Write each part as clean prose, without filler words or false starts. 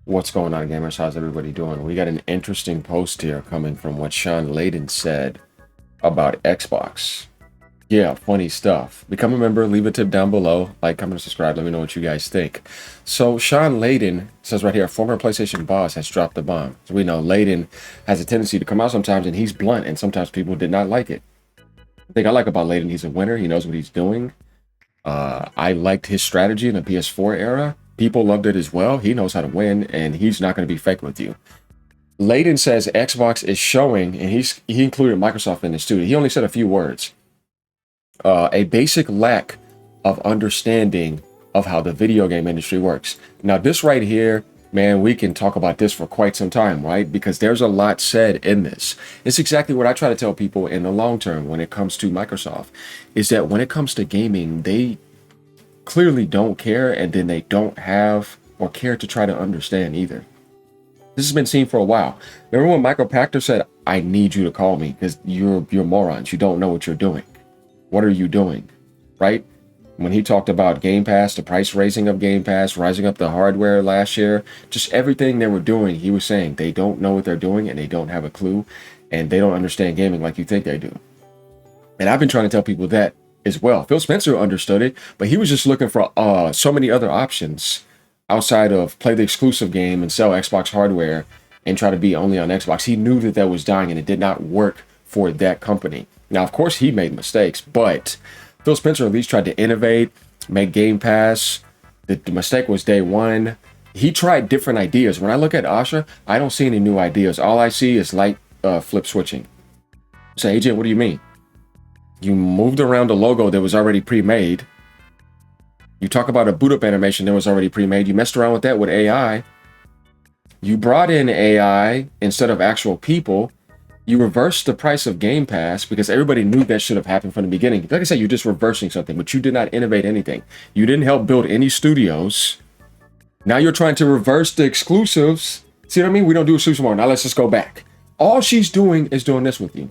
What's going on, gamers? How's everybody doing? We got an interesting post here coming from what Shawn Layden said about Xbox. Yeah, funny stuff. Become a member, leave a tip down below, like, comment, subscribe, let me know what you guys think. So Shawn Layden says right here, former PlayStation boss has dropped the bomb. So we know Layden has a tendency to come out sometimes and he's blunt, and sometimes people did not like it. The thing I like about Layden, he's a winner, he knows what he's doing. I liked his strategy in the PS4 era. People loved it as well. He knows how to win, and he's not going to be fake with you. Layden says Xbox is showing, and he included Microsoft in this too. He only said a few words. A basic lack of understanding of how the video game industry works. Now, this right here, man, we can talk about this for quite some time, right? Because there's a lot said in this. It's exactly what I try to tell people in the long term when it comes to Microsoft, is that when it comes to gaming, they clearly don't care, and then they don't have or care to try to understand either. This has been seen for a while. Remember when Michael Pachter said, I need you to call me because you're morons. You don't know what you're doing. What are you doing? Right? When he talked about Game Pass, the price raising of Game Pass, rising up the hardware last year, just everything they were doing, he was saying they don't know what they're doing and they don't have a clue and they don't understand gaming like you think they do. And I've been trying to tell people that as well. Phil Spencer understood it, but he was just looking for so many other options outside of play the exclusive game and sell Xbox hardware and try to be only on Xbox. He knew that that was dying and it did not work for that company. Now, of course, he made mistakes, but Phil Spencer at least tried to innovate, make Game Pass. The mistake was day one. He tried different ideas. When I look at Asha, I don't see any new ideas. All I see is light flip switching. Say, Agent, what do you mean? You moved around the logo that was already pre-made. You talk about a boot up animation that was already pre-made. You messed around with that with AI. You brought in AI instead of actual people. You reversed the price of Game Pass because everybody knew that should have happened from the beginning. Like I said, you're just reversing something, but you did not innovate anything. You didn't help build any studios. Now you're trying to reverse the exclusives. See what I mean? We don't do exclusives more. Now let's just go back. All she's doing is doing this with you.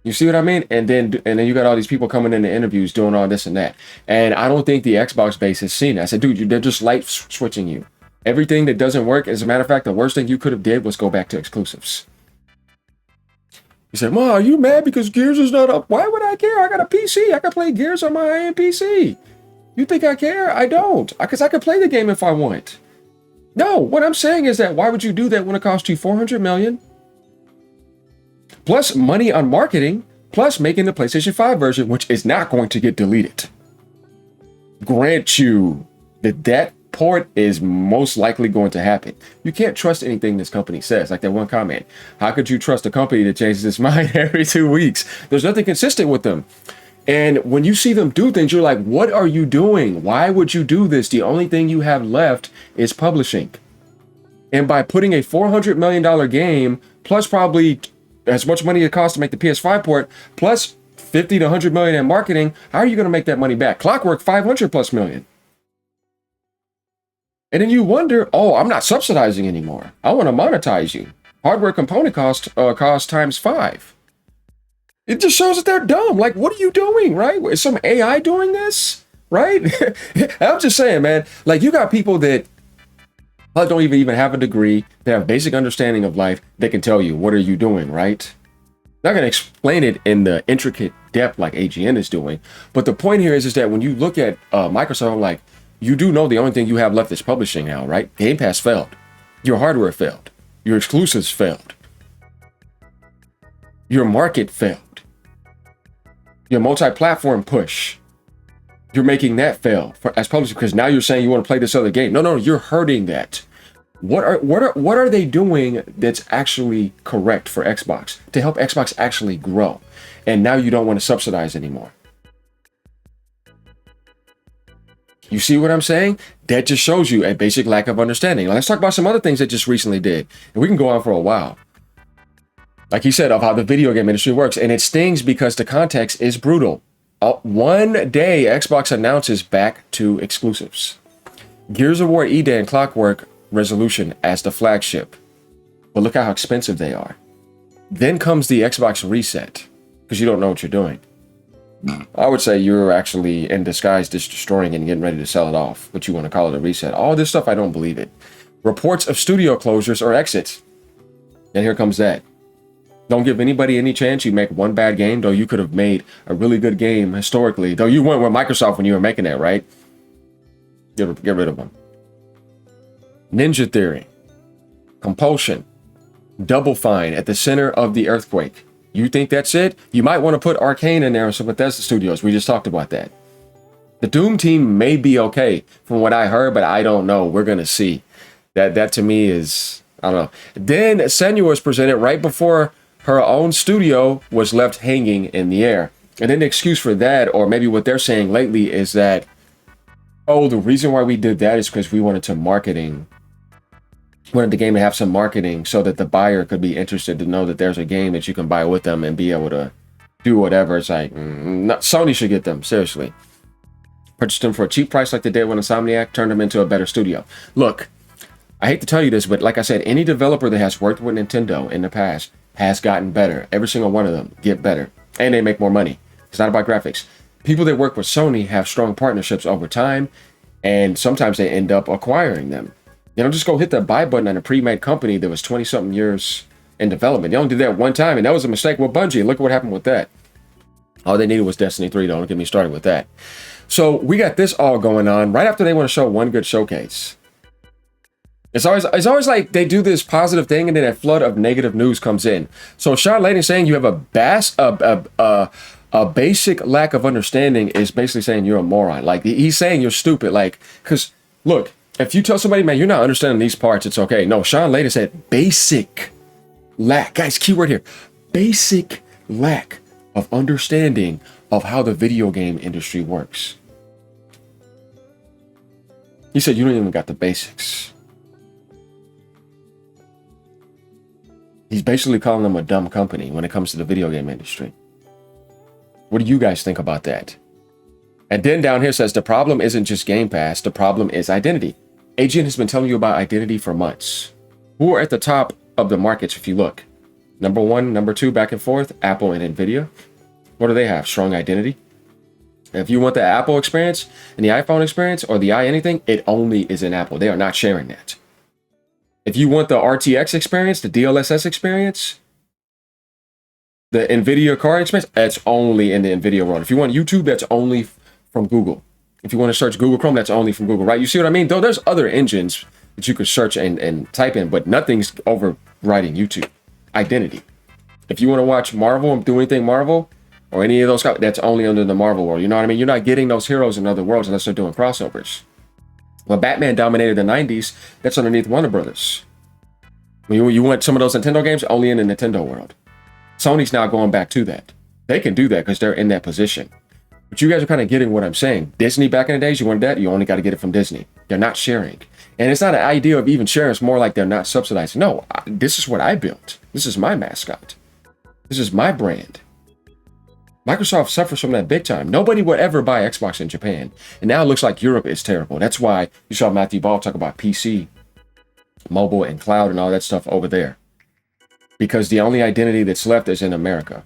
You see what I mean? And then you got all these people coming in the interviews doing all this and that. And I don't think the Xbox base has seen it. I said, dude, they're just light switching you. Everything that doesn't work, as a matter of fact, the worst thing you could have did was go back to exclusives. You said, well, are you mad because Gears is not up? Why would I care? I got a PC. I can play Gears on my high-end PC. You think I care? I don't. Because I can play the game if I want. No, what I'm saying is that why would you do that when it costs you $400 million? Plus money on marketing, plus making the PlayStation 5 version, which is not going to get deleted. Grant you that that port is most likely going to happen. You can't trust anything this company says. Like that one comment, how could you trust a company that changes its mind every 2 weeks? There's nothing consistent with them. And when you see them do things, you're like, what are you doing? Why would you do this? The only thing you have left is publishing. And by putting a $400 million game, plus probably as much money it costs to make the PS5 port, plus 50 to 100 million in marketing, how are you going to make that money back? Clockwork, 500 plus million. And then you wonder, oh, I'm not subsidizing anymore. I want to monetize you. Hardware component cost times 5. It just shows that they're dumb. Like, what are you doing, right? Is some AI doing this, right? I'm just saying, man, like you got people that don't even have a degree. They have basic understanding of life. They can tell you, what are you doing, right? Not going to explain it in the intricate depth like AGN is doing. But the point here is that when you look at Microsoft, like, you do know the only thing you have left is publishing now, right? Game Pass failed. Your hardware failed. Your exclusives failed. Your market failed. Your multi-platform push, you're making that fail as publisher because now you're saying you want to play this other game. No, you're hurting that. What are they doing that's actually correct for Xbox to help Xbox actually grow? And now you don't want to subsidize anymore. You see what I'm saying? That just shows you a basic lack of understanding. Now, let's talk about some other things that just recently did. And we can go on for a while. Like he said, of how the video game industry works. And it stings because the context is brutal. One day, Xbox announces back to exclusives. Gears of War Eden Clockwork Resolution as the flagship. But look how expensive they are. Then comes the Xbox reset, because you don't know what you're doing. I would say you're actually in disguise just destroying it and getting ready to sell it off, but you want to call it a reset. All this stuff, I don't believe it. Reports of studio closures or exits. And here comes that. Don't give anybody any chance. You make one bad game, though you could have made a really good game historically. Though you went with Microsoft when you were making that, right? Get rid of them. Ninja Theory. Compulsion. Double Fine at the center of the earthquake. You think that's it? You might want to put Arcane in there and some Bethesda Studios. We just talked about that. The Doom team may be okay from what I heard, but I don't know. We're going to see. That to me is, I don't know. Then Senua was presented right before her own studio was left hanging in the air. And then the excuse for that, or maybe what they're saying lately, is that, oh, the reason why we did that is because we wanted the game to have some marketing so that the buyer could be interested to know that there's a game that you can buy with them and be able to do whatever. It's like, Sony should get them, seriously. Purchased them for a cheap price like they did when Insomniac turned them into a better studio. Look, I hate to tell you this, but like I said, any developer that has worked with Nintendo in the past has gotten better. Every single one of them get better. And they make more money. It's not about graphics. People that work with Sony have strong partnerships over time, and sometimes they end up acquiring them. You don't just go hit the buy button on a pre-made company that was 20-something years in development. They only did that one time, and that was a mistake with Bungie. Look what happened with that. All they needed was Destiny 3, though. Don't get me started with that. So we got this all going on right after they want to show one good showcase. It's always like they do this positive thing, and then a flood of negative news comes in. So Shawn Layden saying you have a basic lack of understanding is basically saying you're a moron. Like, he's saying you're stupid. Like, because look, if you tell somebody, man, you're not understanding these parts, it's okay. No, Shawn Layden said basic lack. Guys, keyword here. Basic lack of understanding of how the video game industry works. He said you don't even got the basics. He's basically calling them a dumb company when it comes to the video game industry. What do you guys think about that? And then down here says the problem isn't just Game Pass, the problem is identity. Agent has been telling you about identity for months. Who are at the top of the markets if you look? Number one, number two, back and forth, Apple and Nvidia. What do they have? Strong identity. If you want the Apple experience and the iPhone experience or the anything, it only is in Apple. They are not sharing that. If you want the RTX experience, the DLSS experience, the NVIDIA card experience, that's only in the NVIDIA world. If you want YouTube, that's only from Google. If you want to search Google Chrome, that's only from Google, right? You see what I mean? Though there's other engines that you could search and type in, but nothing's overriding YouTube. Identity. If you want to watch Marvel and do anything Marvel or any of those, that's only under the Marvel world. You know what I mean? You're not getting those heroes in other worlds unless they're doing crossovers. When Batman dominated the 90s, that's underneath Warner Brothers. When you want some of those Nintendo games, only in the Nintendo world. Sony's now going back to that. They can do that because they're in that position. But you guys are kind of getting what I'm saying. Disney back in the days, you wanted that, you only got to get it from Disney. They're not sharing. And it's not an idea of even sharing. It's more like they're not subsidizing. No, this is what I built. This is my mascot. This is my brand. Microsoft suffers from that big time. Nobody would ever buy Xbox in Japan. And now it looks like Europe is terrible. That's why you saw Matthew Ball talk about PC, mobile, and cloud and all that stuff over there. Because the only identity that's left is in America.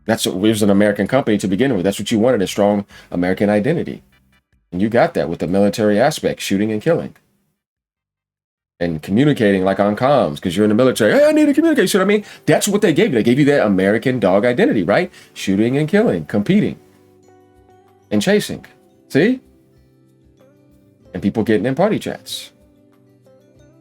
It was an American company to begin with. That's what you wanted, a strong American identity. And you got that with the military aspect, shooting and killing. And communicating like on comms, because you're in the military. Hey, I need to communicate. You know what I mean? That's what they gave you. They gave you that American dog identity, right? Shooting and killing, competing, and chasing. See? And people getting in party chats.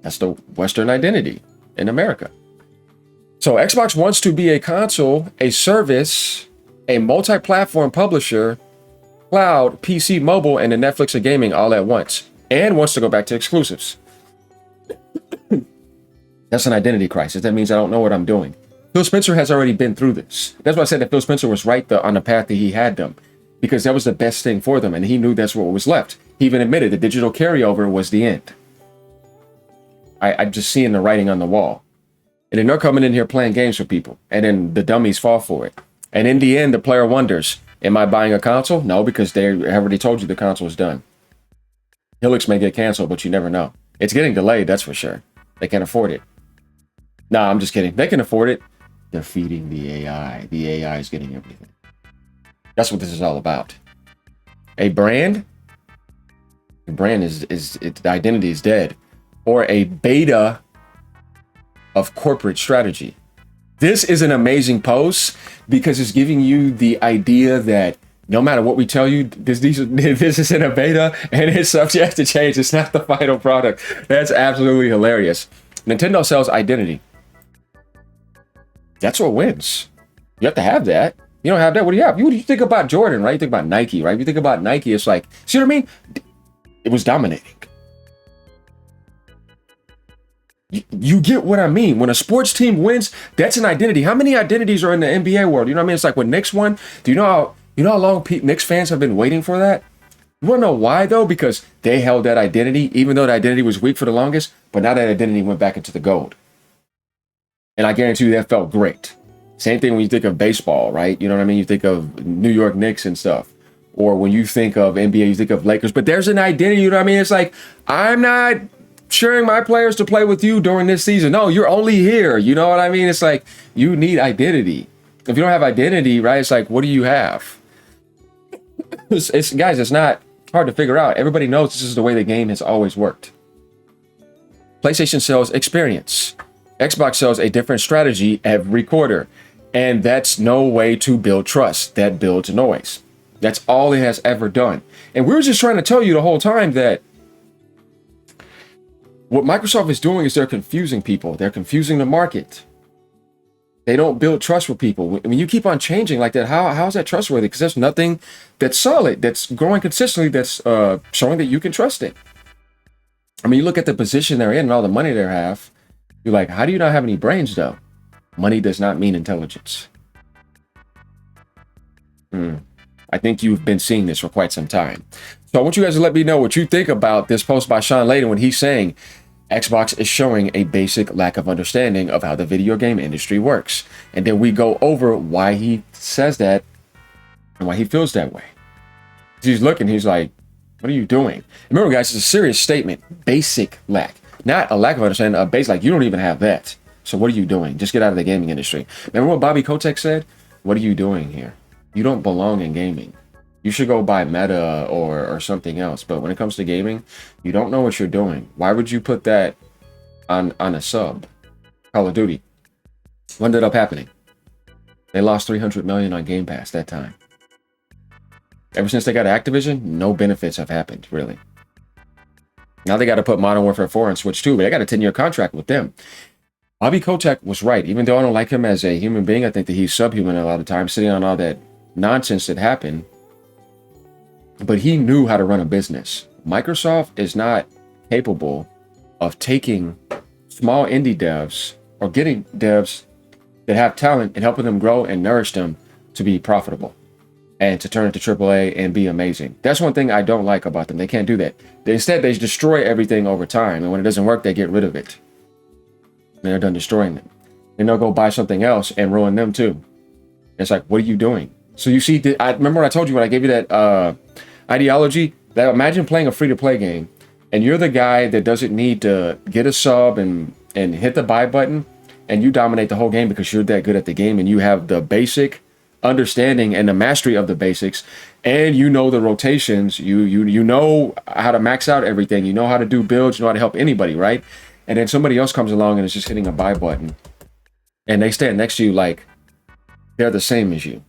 That's the Western identity in America. So Xbox wants to be a console, a service, a multi-platform publisher, cloud, PC, mobile, and the Netflix of gaming all at once. And wants to go back to exclusives. That's an identity crisis. That means I don't know what I'm doing. Phil Spencer has already been through this. That's why I said that Phil Spencer was right on the path that he had them. Because that was the best thing for them. And he knew that's what was left. He even admitted the digital carryover was the end. I'm just seeing the writing on the wall. And then they're coming in here playing games for people. And then the dummies fall for it. And in the end, the player wonders, am I buying a console? No, because they have already told you the console is done. Helix may get canceled, but you never know. It's getting delayed, that's for sure. They can't afford it. Nah, I'm just kidding. They can afford it. They're feeding the AI. The AI is getting everything. That's what this is all about. A brand, the brand is the identity is dead, or a beta of corporate strategy. This is an amazing post because it's giving you the idea that no matter what we tell you, this is in a beta and it's subject to change. It's not the final product. That's absolutely hilarious. Nintendo sells identity. That's what wins. You have to have that. You don't have that. What do you have? You think about Jordan, right? You think about Nike, right? If you think about Nike, it's like, see what I mean? It was dominating. You get what I mean. When a sports team wins, that's an identity. How many identities are in the NBA world? You know what I mean? It's like when Knicks won. Do you know how long Knicks fans have been waiting for that? You want to know why though? Because they held that identity, even though the identity was weak for the longest. But now that identity went back into the gold, and I guarantee you that felt great. Same thing when you think of baseball, right? You know what I mean? You think of New York Knicks and stuff. Or when you think of NBA, you think of Lakers. But there's an identity, you know what I mean? It's like, I'm not sharing my players to play with you during this season. No, you're only here. You know what I mean? It's like, you need identity. If you don't have identity, right, it's like, what do you have? Guys, it's not hard to figure out. Everybody knows this is the way the game has always worked. PlayStation sells experience. Xbox sells a different strategy every quarter. And that's no way to build trust. That builds noise. That's all it has ever done. And we're just trying to tell you the whole time that what Microsoft is doing is they're confusing people. They're confusing the market. They don't build trust with people. When you keep on changing like that, how is that trustworthy? Because there's nothing that's solid, that's growing consistently, that's showing that you can trust it. I mean, you look at the position they're in and all the money they have. You're like, how do you not have any brains, though? Money does not mean intelligence. I think you've been seeing this for quite some time. So I want you guys to let me know what you think about this post by Shawn Layden when he's saying Xbox is showing a basic lack of understanding of how the video game industry works. And then we go over why he says that and why he feels that way. He's looking, he's like, what are you doing? Remember, guys, it's a serious statement. Basic lack. Not a lack of understanding, a base, like you don't even have that. So what are you doing? Just get out of the gaming industry. Remember what Bobby Kotick said? What are you doing here? You don't belong in gaming. You should go buy Meta or something else. But when it comes to gaming, you don't know what you're doing. Why would you put that on a sub? Call of Duty. What ended up happening? They lost $300 million on Game Pass that time. Ever since they got Activision, no benefits have happened, really. Now they got to put Modern Warfare 4 on Switch 2, but they got a 10-year contract with them. Bobby Kotick was right. Even though I don't like him as a human being, I think that he's subhuman a lot of times, sitting on all that nonsense that happened. But he knew how to run a business. Microsoft is not capable of taking small indie devs or getting devs that have talent and helping them grow and nourish them to be profitable and to turn into AAA and be amazing. That's one thing I don't like about them. They can't do that. Instead, they destroy everything over time. And when it doesn't work, they get rid of it. And they're done destroying them. Then they'll go buy something else and ruin them too. It's like, what are you doing? So you see, I remember when I told you when I gave you that ideology, that imagine playing a free-to-play game and you're the guy that doesn't need to get a sub and hit the buy button, and you dominate the whole game because you're that good at the game and you have the basic understanding and the mastery of the basics, and you know the rotations, you know how to max out everything, you know how to do builds, you know how to help anybody, right? And then somebody else comes along and is just hitting a buy button and they stand next to you like they're the same as you.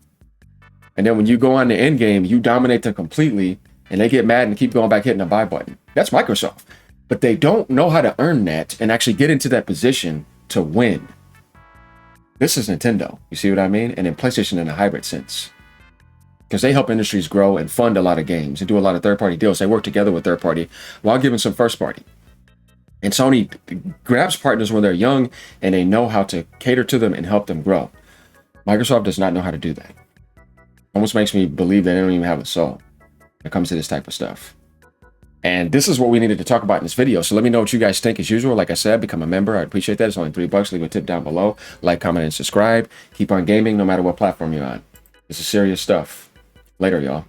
And then when you go on the end game, you dominate them completely and they get mad and keep going back hitting the buy button. That's Microsoft. But they don't know how to earn that and actually get into that position to win. This is Nintendo. You see what I mean? And then PlayStation in a hybrid sense. Because they help industries grow and fund a lot of games and do a lot of third-party deals. They work together with third-party while giving some first-party. And Sony grabs partners when they're young and they know how to cater to them and help them grow. Microsoft does not know how to do that. Almost makes me believe that they don't even have a soul when it comes to this type of stuff. And this is what we needed to talk about in this video. So let me know what you guys think. As usual, like I said, become a member. I'd appreciate that. It's only $3. Leave a tip down below. Like, comment, and subscribe. Keep on gaming no matter what platform you're on. This is serious stuff. Later, y'all.